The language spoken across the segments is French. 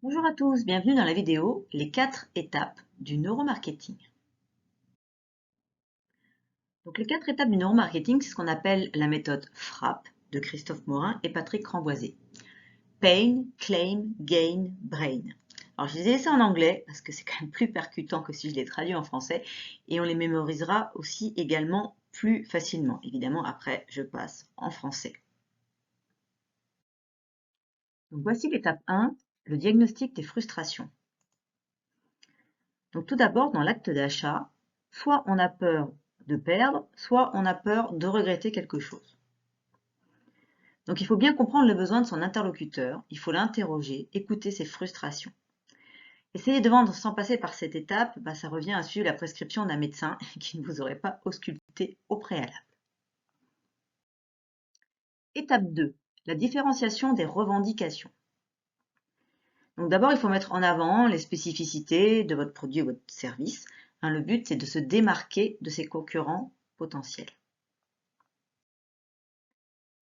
Bonjour à tous, bienvenue dans la vidéo Les 4 étapes du neuromarketing. Donc les 4 étapes du neuromarketing, c'est ce qu'on appelle la méthode FRAP de Christophe Morin et Patrick Ramboisé. Pain, Claim, Gain, Brain. Alors je les ai laissés en anglais parce que c'est quand même plus percutant que si je les traduis en français et on les mémorisera aussi également plus facilement. Évidemment, après, je passe en français. Donc voici l'étape 1, le diagnostic des frustrations. Donc tout d'abord, dans l'acte d'achat, soit on a peur de perdre, soit on a peur de regretter quelque chose. Donc il faut bien comprendre le besoin de son interlocuteur, il faut l'interroger, écouter ses frustrations. Essayer de vendre sans passer par cette étape, ça revient à suivre la prescription d'un médecin qui ne vous aurait pas ausculté au préalable. Étape 2, la différenciation des revendications. Donc d'abord, il faut mettre en avant les spécificités de votre produit ou votre service. Le but, c'est de se démarquer de ses concurrents potentiels.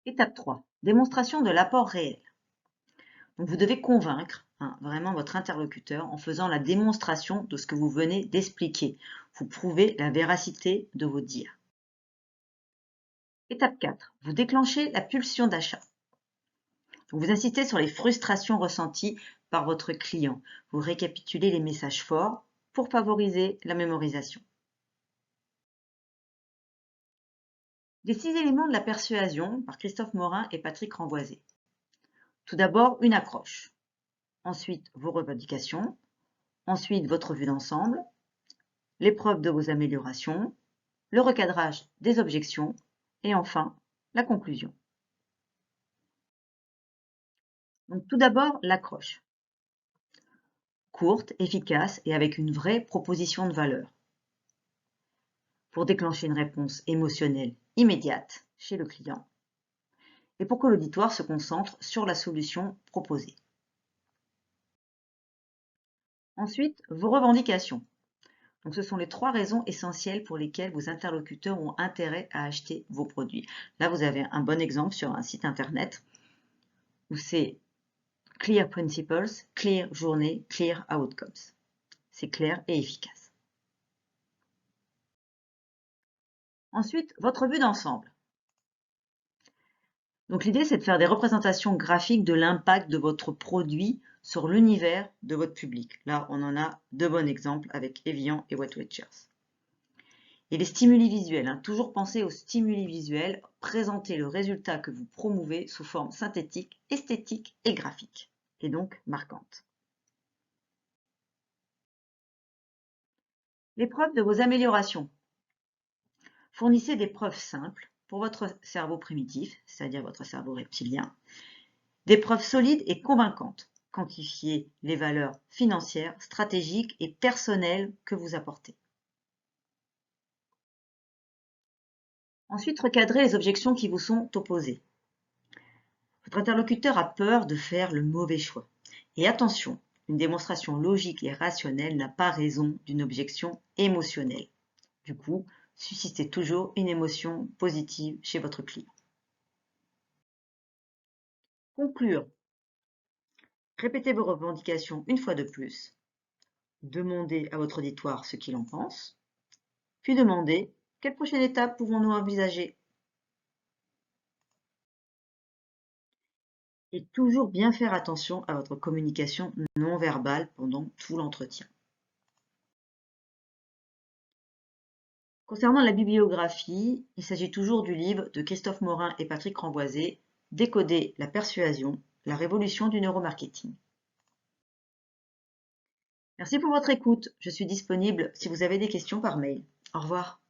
Étape 3, démonstration de l'apport réel. Donc vous devez convaincre vraiment votre interlocuteur en faisant la démonstration de ce que vous venez d'expliquer. Vous prouvez la véracité de vos dires. Étape 4, vous déclenchez la pulsion d'achat. Vous insistez sur les frustrations ressenties par votre client. Vous récapitulez les messages forts pour favoriser la mémorisation. Les 6 éléments de la persuasion par Christophe Morin et Patrick Ramboisé. Tout d'abord, une accroche. Ensuite, vos revendications. Ensuite, votre vue d'ensemble. L'épreuve de vos améliorations. Le recadrage des objections. Et enfin, la conclusion. Donc, tout d'abord, l'accroche. Courte, efficace et avec une vraie proposition de valeur. Pour déclencher une réponse émotionnelle immédiate chez le client. Et pour que l'auditoire se concentre sur la solution proposée. Ensuite, vos revendications. Donc, ce sont les 3 raisons essentielles pour lesquelles vos interlocuteurs ont intérêt à acheter vos produits. Là, vous avez un bon exemple sur un site internet où c'est Clear Principles, Clear Journée, Clear Outcomes. C'est clair et efficace. Ensuite, votre vue d'ensemble. Donc, l'idée, c'est de faire des représentations graphiques de l'impact de votre produit sur l'univers de votre public. Là, on en a 2 bons exemples avec Evian et Weight Watchers. Et les stimuli visuels, toujours penser aux stimuli visuels, présenter le résultat que vous promouvez sous forme synthétique, esthétique et graphique, et donc marquante. Les preuves de vos améliorations. Fournissez des preuves simples pour votre cerveau primitif, c'est-à-dire votre cerveau reptilien, des preuves solides et convaincantes. Quantifiez les valeurs financières, stratégiques et personnelles que vous apportez. Ensuite, recadrez les objections qui vous sont opposées. Votre interlocuteur a peur de faire le mauvais choix. Et attention, une démonstration logique et rationnelle n'a pas raison d'une objection émotionnelle. Du coup, suscitez toujours une émotion positive chez votre client. Conclure. Répétez vos revendications une fois de plus. Demandez à votre auditoire ce qu'il en pense. Puis demandez quelle prochaine étape pouvons-nous envisager. Et toujours bien faire attention à votre communication non verbale pendant tout l'entretien. Concernant la bibliographie, il s'agit toujours du livre de Christophe Morin et Patrick Ramboisé, Décoder la persuasion, la révolution du neuromarketing. Merci pour votre écoute. Je suis disponible si vous avez des questions par mail. Au revoir.